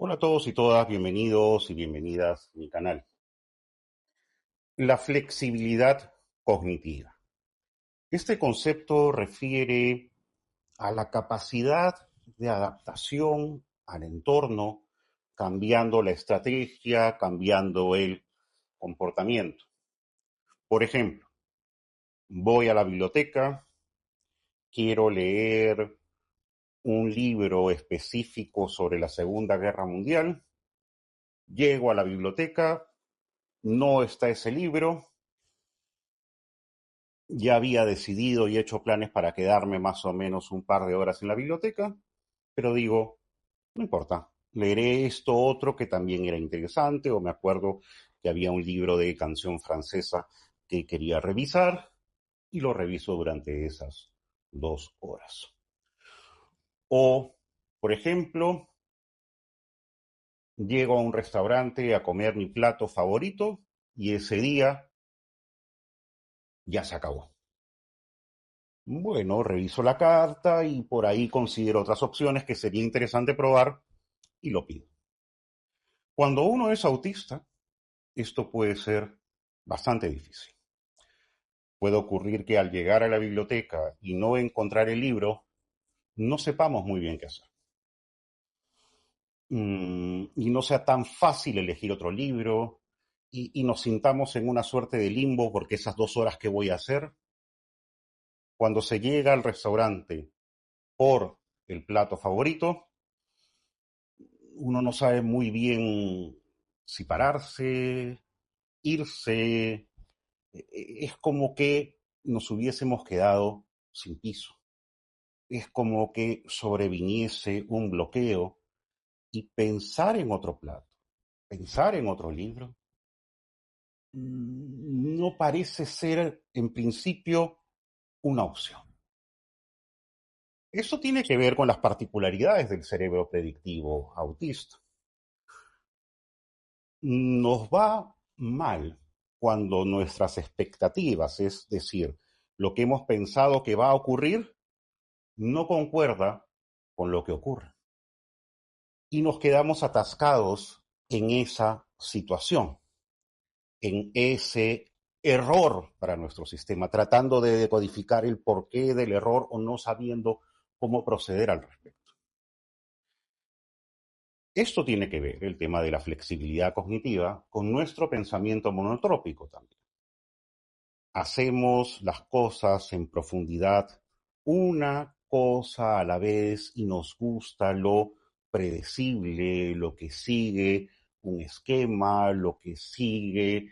Hola a todos y todas, bienvenidos y bienvenidas a mi canal. La flexibilidad cognitiva. Este concepto refiere a la capacidad de adaptación al entorno, cambiando la estrategia, cambiando el comportamiento. Por ejemplo, voy a la biblioteca, quiero leer un libro específico sobre la Segunda Guerra Mundial, llego a la biblioteca, no está ese libro. Ya había decidido y hecho planes para quedarme más o menos un par de horas en la biblioteca, pero digo, no importa, leeré esto otro que también era interesante, o me acuerdo que había un libro de canción francesa que quería revisar y lo reviso durante esas 2 horas. O, por ejemplo, llego a un restaurante a comer mi plato favorito y ese día ya se acabó. Bueno, reviso la carta y por ahí considero otras opciones que sería interesante probar y lo pido. Cuando uno es autista, esto puede ser bastante difícil. Puede ocurrir que al llegar a la biblioteca y no encontrar el libro, no sepamos muy bien qué hacer. Y no sea tan fácil elegir otro libro y nos sintamos en una suerte de limbo porque esas 2 horas que voy a hacer, cuando se llega al restaurante por el plato favorito, uno no sabe muy bien si pararse, irse. Es como que nos hubiésemos quedado sin piso. Es como que sobreviniese un bloqueo y pensar en otro plato, pensar en otro libro, no parece ser en principio una opción. Eso tiene que ver con las particularidades del cerebro predictivo autista. Nos va mal cuando nuestras expectativas, es decir, lo que hemos pensado que va a ocurrir, no concuerda con lo que ocurre. Y nos quedamos atascados en esa situación, en ese error para nuestro sistema, tratando de decodificar el porqué del error o no sabiendo cómo proceder al respecto. Esto tiene que ver, el tema de la flexibilidad cognitiva, con nuestro pensamiento monotrópico también. Hacemos las cosas en profundidad, una cosa a la vez, y nos gusta lo predecible, lo que sigue un esquema, lo que sigue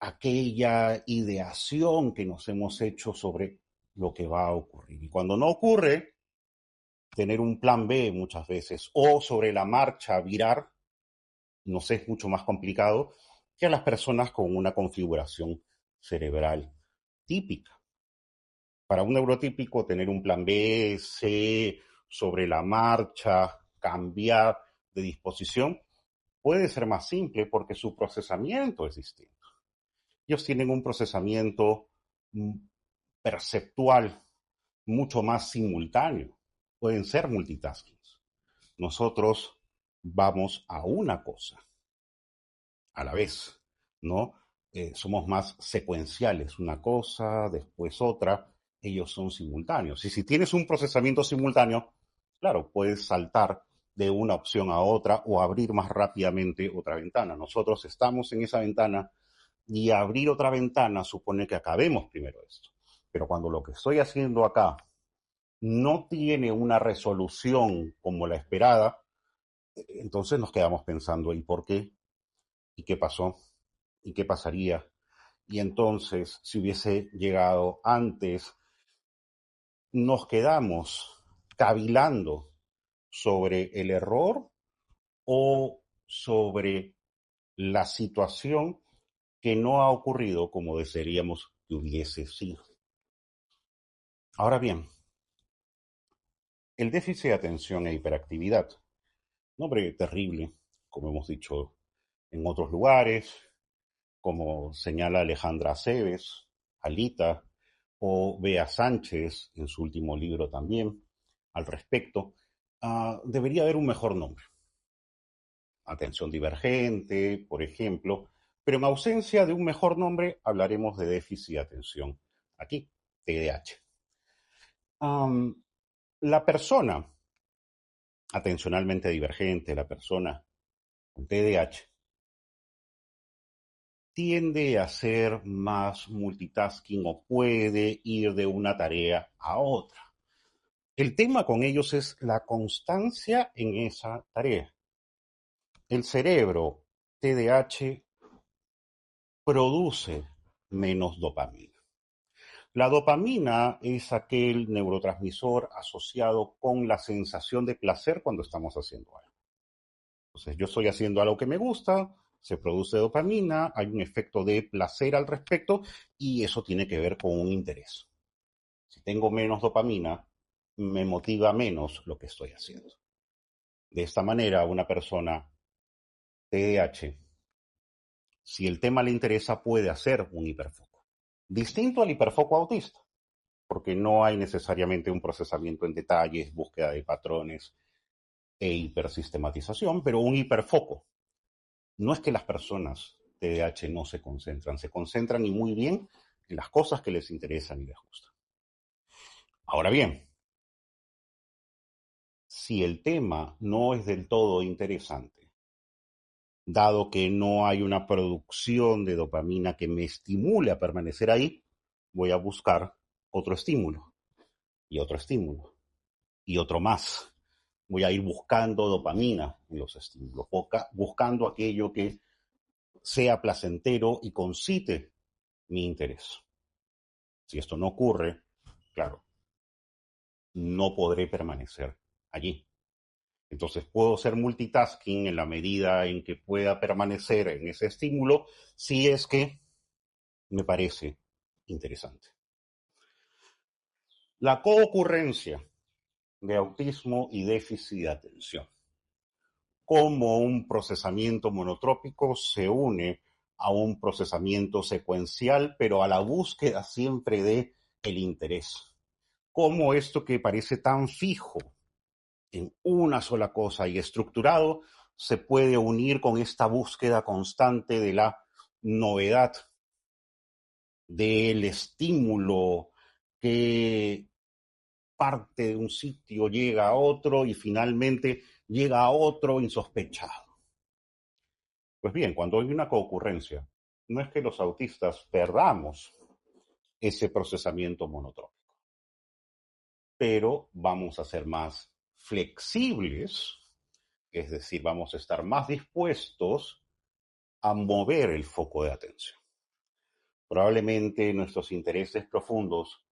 aquella ideación que nos hemos hecho sobre lo que va a ocurrir. Y cuando no ocurre, tener un plan B muchas veces o sobre la marcha virar nos es mucho más complicado que a las personas con una configuración cerebral típica. Para un neurotípico, tener un plan B, C, sobre la marcha, cambiar de disposición, puede ser más simple porque su procesamiento es distinto. Ellos tienen un procesamiento perceptual mucho más simultáneo. Pueden ser multitasking. Nosotros vamos a una cosa a la vez, ¿no? Somos más secuenciales, una cosa, después otra, ellos son simultáneos. Y si tienes un procesamiento simultáneo, claro, puedes saltar de una opción a otra o abrir más rápidamente otra ventana. Nosotros estamos en esa ventana y abrir otra ventana supone que acabemos primero esto. Pero cuando lo que estoy haciendo acá no tiene una resolución como la esperada, entonces nos quedamos pensando, ¿y por qué? ¿Y qué pasó? ¿Y qué pasaría? Y entonces, si hubiese llegado antes, nos quedamos cavilando sobre el error o sobre la situación que no ha ocurrido como desearíamos que hubiese sido. Ahora bien, el déficit de atención e hiperactividad, nombre terrible, como hemos dicho en otros lugares, como señala Alejandra Aceves, Alita, o Bea Sánchez en su último libro también al respecto, debería haber un mejor nombre. atención divergente, por ejemplo, pero en ausencia de un mejor nombre hablaremos de déficit de atención. Aquí, TDAH. La persona atencionalmente divergente, la persona con TDAH, tiende a ser más multitasking o puede ir de una tarea a otra. El tema con ellos es la constancia en esa tarea. El cerebro TDAH produce menos dopamina. La dopamina es aquel neurotransmisor asociado con la sensación de placer cuando estamos haciendo algo. Entonces, yo estoy haciendo algo que me gusta, se produce dopamina, hay un efecto de placer al respecto y eso tiene que ver con un interés. Si tengo menos dopamina, me motiva menos lo que estoy haciendo. De esta manera, una persona TDAH, si el tema le interesa, puede hacer un hiperfoco. Distinto al hiperfoco autista, porque no hay necesariamente un procesamiento en detalles, búsqueda de patrones e hipersistematización, pero un hiperfoco. No es que las personas TDAH no se concentran y muy bien en las cosas que les interesan y les gustan. Ahora bien, si el tema no es del todo interesante, dado que no hay una producción de dopamina que me estimule a permanecer ahí, voy a buscar otro estímulo y otro estímulo y otro más. Voy a ir buscando dopamina en los estímulos, buscando aquello que sea placentero y concite mi interés. Si esto no ocurre, claro, no podré permanecer allí. Entonces puedo ser multitasking en la medida en que pueda permanecer en ese estímulo si es que me parece interesante. La coocurrencia de autismo y déficit de atención. Cómo un procesamiento monotrópico se une a un procesamiento secuencial, pero a la búsqueda siempre de el interés. Cómo esto que parece tan fijo en una sola cosa y estructurado se puede unir con esta búsqueda constante de la novedad, del estímulo que parte de un sitio, llega a otro y finalmente llega a otro insospechado. Pues bien, cuando hay una coocurrencia, no es que los autistas perdamos ese procesamiento monotrópico, pero vamos a ser más flexibles, es decir, vamos a estar más dispuestos a mover el foco de atención. Probablemente nuestros intereses profundos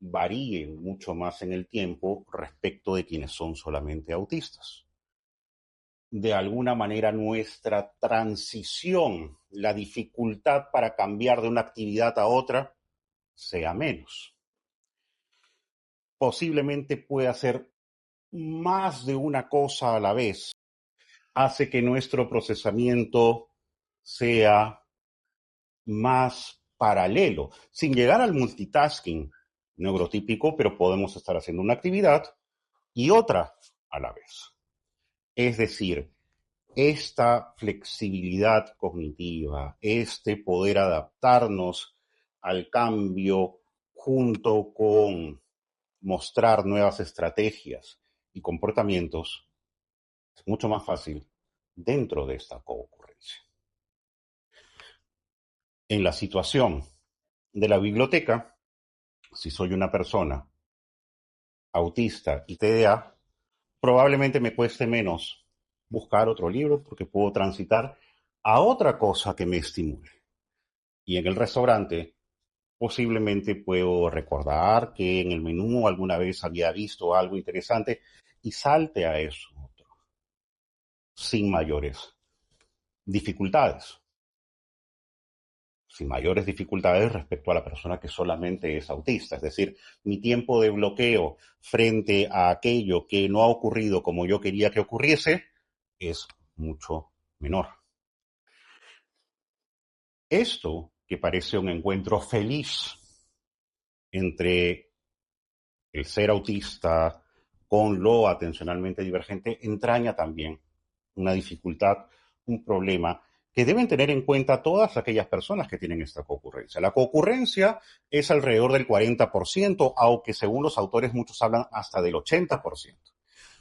varíen mucho más en el tiempo respecto de quienes son solamente autistas. De alguna manera nuestra transición, la dificultad para cambiar de una actividad a otra, sea menos. Posiblemente pueda ser más de una cosa a la vez, hace que nuestro procesamiento sea más paralelo, sin llegar al multitasking neurotípico, pero podemos estar haciendo una actividad y otra a la vez. Es decir, esta flexibilidad cognitiva, este poder adaptarnos al cambio junto con mostrar nuevas estrategias y comportamientos, es mucho más fácil dentro de esta coocurrencia. En la situación de la biblioteca, si soy una persona autista y TDA, probablemente me cueste menos buscar otro libro porque puedo transitar a otra cosa que me estimule. Y en el restaurante, posiblemente puedo recordar que en el menú alguna vez había visto algo interesante y salte a eso sin mayores dificultades. Sin mayores dificultades respecto a la persona que solamente es autista. Es decir, mi tiempo de bloqueo frente a aquello que no ha ocurrido como yo quería que ocurriese es mucho menor. Esto, que parece un encuentro feliz entre el ser autista con lo atencionalmente divergente, entraña también una dificultad un problema que deben tener en cuenta todas aquellas personas que tienen esta coocurrencia. La coocurrencia es alrededor del 40%, aunque según los autores muchos hablan hasta del 80%.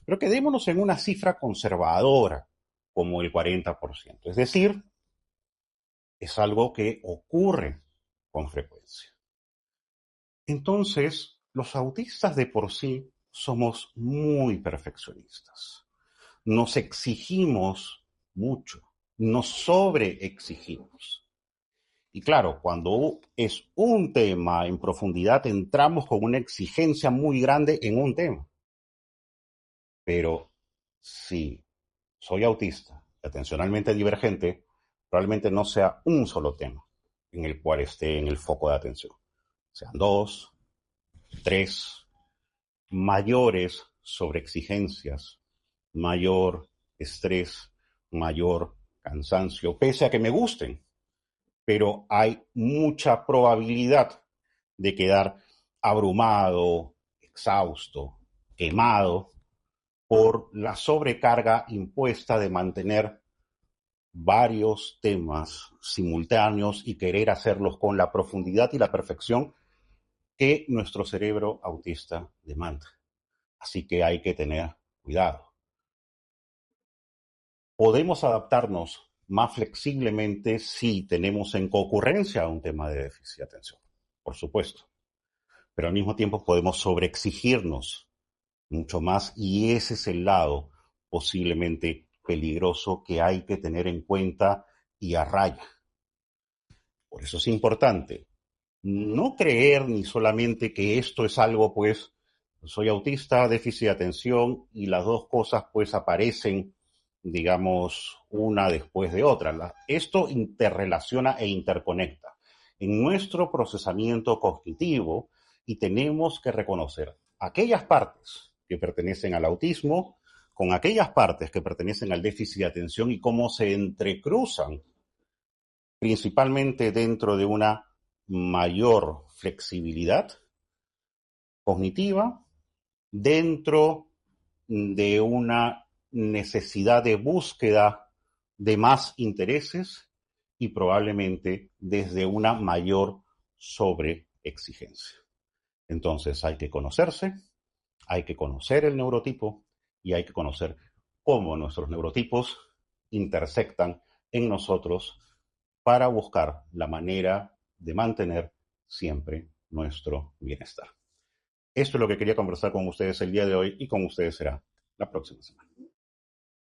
Pero quedémonos en una cifra conservadora, como el 40%. Es decir, es algo que ocurre con frecuencia. Entonces, los autistas de por sí somos muy perfeccionistas. Nos exigimos mucho, nos sobreexigimos. Y claro, cuando es un tema en profundidad, entramos con una exigencia muy grande en un tema. Pero si soy autista, atencionalmente divergente, probablemente no sea un solo tema en el cual esté en el foco de atención. Sean dos, tres, mayores sobreexigencias, mayor estrés, mayor cansancio, pese a que me gusten, pero hay mucha probabilidad de quedar abrumado, exhausto, quemado por la sobrecarga impuesta de mantener varios temas simultáneos y querer hacerlos con la profundidad y la perfección que nuestro cerebro autista demanda. Así que hay que tener cuidado. Podemos adaptarnos más flexiblemente si tenemos en concurrencia un tema de déficit de atención, por supuesto. Pero al mismo tiempo podemos sobreexigirnos mucho más y ese es el lado posiblemente peligroso que hay que tener en cuenta y a raya. Por eso es importante no creer ni solamente que esto es algo, pues, soy autista, déficit de atención, y las dos cosas, pues, aparecen, digamos, una después de otra. Esto interrelaciona e interconecta en nuestro procesamiento cognitivo y tenemos que reconocer aquellas partes que pertenecen al autismo con aquellas partes que pertenecen al déficit de atención y cómo se entrecruzan principalmente dentro de una mayor flexibilidad cognitiva, dentro de una necesidad de búsqueda de más intereses y probablemente desde una mayor sobreexigencia. Entonces hay que conocerse, hay que conocer el neurotipo y hay que conocer cómo nuestros neurotipos intersectan en nosotros para buscar la manera de mantener siempre nuestro bienestar. Esto es lo que quería conversar con ustedes el día de hoy y con ustedes será la próxima semana.